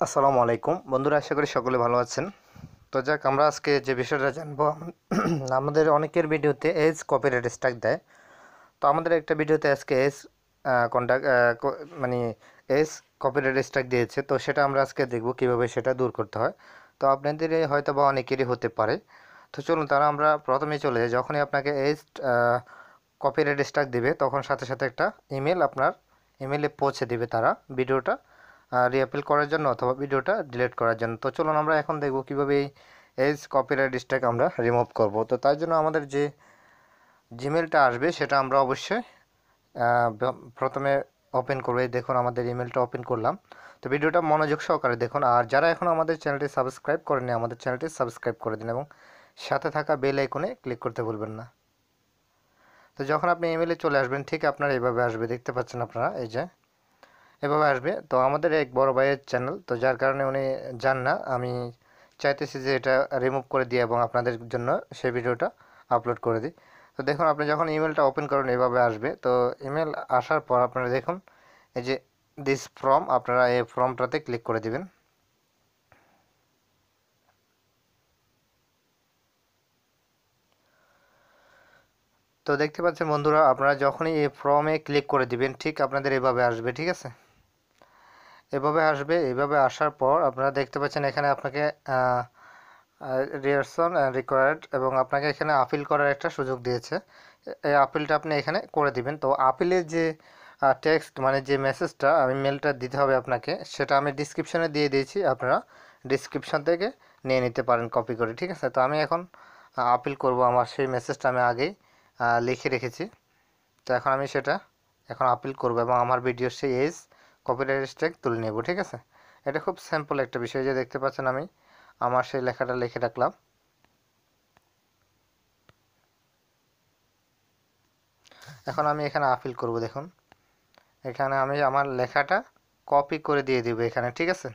আসসালামু আলাইকুম বন্ধুরা, আশা করি সকলে ভালো আছেন। তো যাক, আমরা আজকে যে বিষয়টা জানবো, আমাদের অনেকের ভিডিওতে এজ কপিরাইট স্ট্রাইক দেয়। তো আমাদের একটা ভিডিওতে আজকে এজ কন্ট্যাক্ট মানে এজ কপিরাইট স্ট্রাইক দিয়েছে। তো সেটা আমরা আজকে দেখব কিভাবে সেটা দূর করতে হয়। তো আপনাদের হয়তো বা অনেকেরই হতে পারে। তো চলুন তারা আমরা প্রথমেই চলে যাই। যখনই আপনাকে এজ কপিরাইট স্ট্রাইক দিবে, তখন সাথে সাথে একটা ইমেল আপনার ইমেলে পৌঁছে দিবে তারা ভিডিওটা রিঅ্যাপিল করার জন্য অথবা ভিডিওটা ডিলিট করার জন্য। তো চলুন আমরা এখন দেখব কীভাবে এই এজ কপিরাইট স্ট্রাইক আমরা রিমুভ করব। তো তার জন্য আমাদের যে জিমেলটা আসবে সেটা আমরা অবশ্যই প্রথমে ওপেন করবো। এই দেখুন, আমাদের ইমেলটা ওপেন করলাম। তো ভিডিওটা মনোযোগ সহকারে দেখুন। আর যারা এখন আমাদের চ্যানেলটি সাবস্ক্রাইব করেনি, আমাদের চ্যানেলটি সাবস্ক্রাইব করে দিন এবং সাথে থাকা বেল আইকনে ক্লিক করতে ভুলবেন না। তো যখন আপনি ইমেলে চলে আসবেন, ঠিক আপনার এইভাবে আসবে, দেখতে পাচ্ছেন আপনারা, এই যে এভাবে আসবে। তো আমাদের এক বড় ভাইয়ের চ্যানেল, তো যার কারণে উনি জান না, আমি চাইতেছি যে এটা রিমুভ করে দিই এবং আপনাদের জন্য সেই ভিডিওটা আপলোড করে দিই। তো দেখুন, আপনি যখন ইমেলটা ওপেন করেন এভাবে আসবে। তো ইমেল আসার পর আপনারা দেখুন এই যে দিস ফর্ম, আপনারা এই ফর্মটাতে ক্লিক করে দিবেন। তো দেখতে পাচ্ছেন বন্ধুরা, আপনারা যখনই এই ফর্মে ক্লিক করে দিবেন, ঠিক আপনাদের এভাবে আসবে। ঠিক আছে, এভাবে আসার পর আপনারা দেখতে পাচ্ছেন এখানে আপনাকে রিয়ারসন রিকোয়ার্ড এবং আপনাকে এখানে আপিল করার একটা সুযোগ দিয়েছে। এই আপিলটা আপনি এখানে করে দিবেন। তো আপিলের যে টেক্সট মানে যে মেসেজটা আমি মেলটা দিতে হবে আপনাকে, সেটা আমি ডিসক্রিপশনে দিয়ে দিয়েছি, আপনারা ডিসক্রিপশন থেকে নিয়ে নিতে পারেন কপি করে। ঠিক আছে, তো আমি এখন আপিল করব। আমার সেই মেসেজটা আমি আগেই লিখে রেখেছি। তো এখন আমি সেটা এখন আপিল করব এবং আমার ভিডিওর সেই এজ কপিরাইট স্ট্রাইক তুলে নেব। ঠিক আছে, এটা খুব সিম্পল একটা বিষয়। যে দেখতে পাচ্ছেন আমি আমার সেই লেখাটা লিখে রাখলাম। এখন আমি এখানে আপিল করব। দেখুন, এখানে আমি আমার লেখাটা কপি করে দিয়ে দিব এখানে। ঠিক আছে,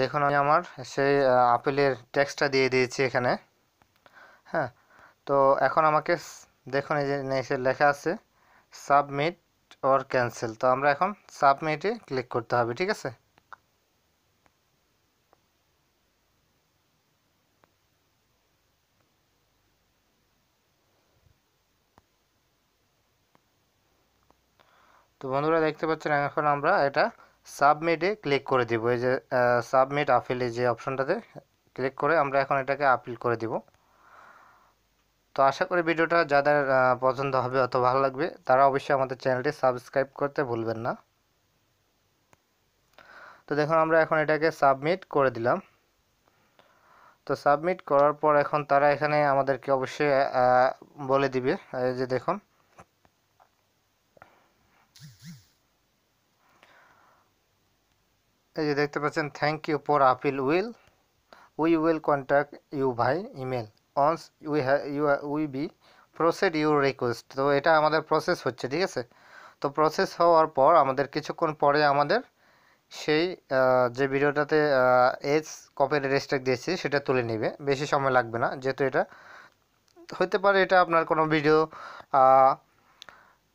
দেখুন আমি আমার সেই আপিলের টেক্সটটা দিয়ে দিয়েছি এখানে। হ্যাঁ, তো এখন আমাকে দেখুন এই যে নিচে লেখা আছে সাবমিট অর ক্যান্সেল। তো আমরা এখন সাবমিটে ক্লিক করতে হবে। ঠিক আছে, তো বন্ধুরা দেখতে পাচ্ছেন এখন আমরা এটা সাবমিটে ক্লিক করে দিব। এই যে সাবমিট আপিল, এই যে অপশনটাতে ক্লিক করে আমরা এখন এটাকে আপিল করে দিব। তো আশা করি ভিডিওটা যাদের পছন্দ হবে অত ভালো লাগবে, তারা অবশ্যই আমাদের চ্যানেলটি সাবস্ক্রাইব করতে ভুলবেন না। তো দেখুন আমরা এখন এটাকে সাবমিট করে দিলাম। তো সাবমিট করার পর এখন তারা এখানে আমাদেরকে অবশ্যই বলে দিবে, এই যে দেখুন এই যে দেখতে পাচ্ছেন thank you for appeal we will contact you by email once we be proceed your request. তো এটা আমাদের প্রসেস হচ্ছে। ঠিক আছে, তো প্রসেস হওয়ার পর আমাদের কিছুক্ষণ পরে আমাদের সেই যে ভিডিওটাতে এজ কপিরাইট স্ট্রাইক দিয়েছি সেটা তুলে নেবে। বেশি সময় লাগবে না, যেহেতু এটা হতে পারে এটা আপনার কোনো ভিডিও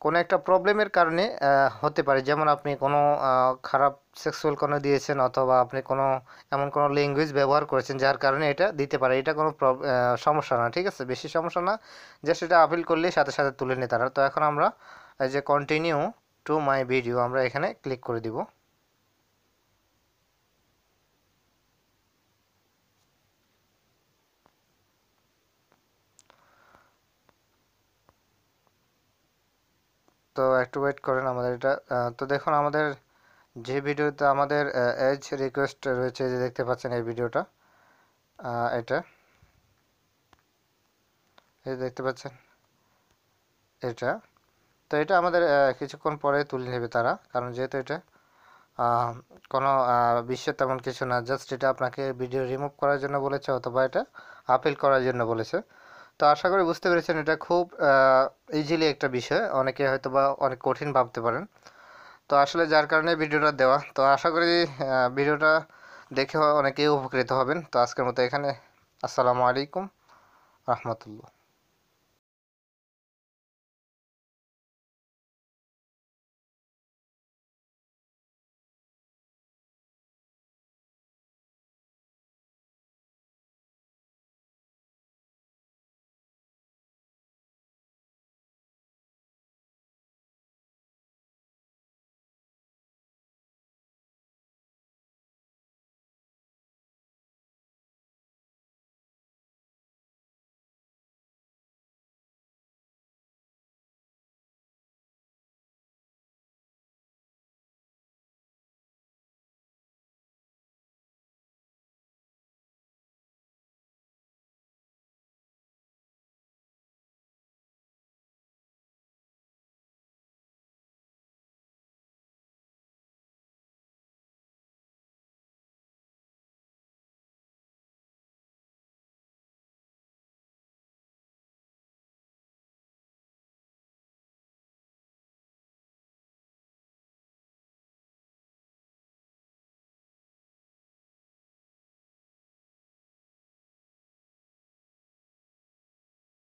কোনো একটা প্রবলেমের কারণে হতে পারে। যেমন আপনি কোনো খারাপ সেক্সুয়াল কোনো দিয়েছেন অথবা আপনি কোনো এমন কোনো ল্যাঙ্গুয়েজ ব্যবহার করেছেন যার কারণে এটা দিতে পারে। এটা কোনো সমস্যা না। ঠিক আছে, বেশি সমস্যা না, যে সেটা আপিল করলেই সাথে সাথে তুলে নিতে তারা। তো এখন আমরা এই যে কন্টিনিউ টু মাই ভিডিও আমরা এখানে ক্লিক করে দিব। তো একটু ওয়েট করেন আমাদের এটা। তো দেখুন আমাদের যে ভিডিওতে আমাদের এজ রিকোয়েস্ট রয়েছে, যে দেখতে পাচ্ছেন এই ভিডিওটা, এটা এই দেখতে পাচ্ছেন এটা। তো এটা আমাদের কিছুক্ষণ পরে তুলে নেবে তারা, কারণ যেহেতু এটা কোনো বিশ্বের তেমন কিছু না, জাস্ট এটা আপনাকে ভিডিও রিমুভ করার জন্য বলেছে অথবা এটা আপিল করার জন্য বলেছে। তো আশা করি বুঝতে পেরেছেন, এটা খুব ইজিলি একটা বিষয়। অনেকে হয়তো বা অনেক কঠিন ভাবতে পারেন। তো আসলে যার কারণে ভিডিওটা দেওয়া। তো আশা করি ভিডিওটা দেখে অনেকেই উপকৃত হবেন। তো আজকের মতো এখানে, আসসালামু আলাইকুম রহমতুল্লাহ।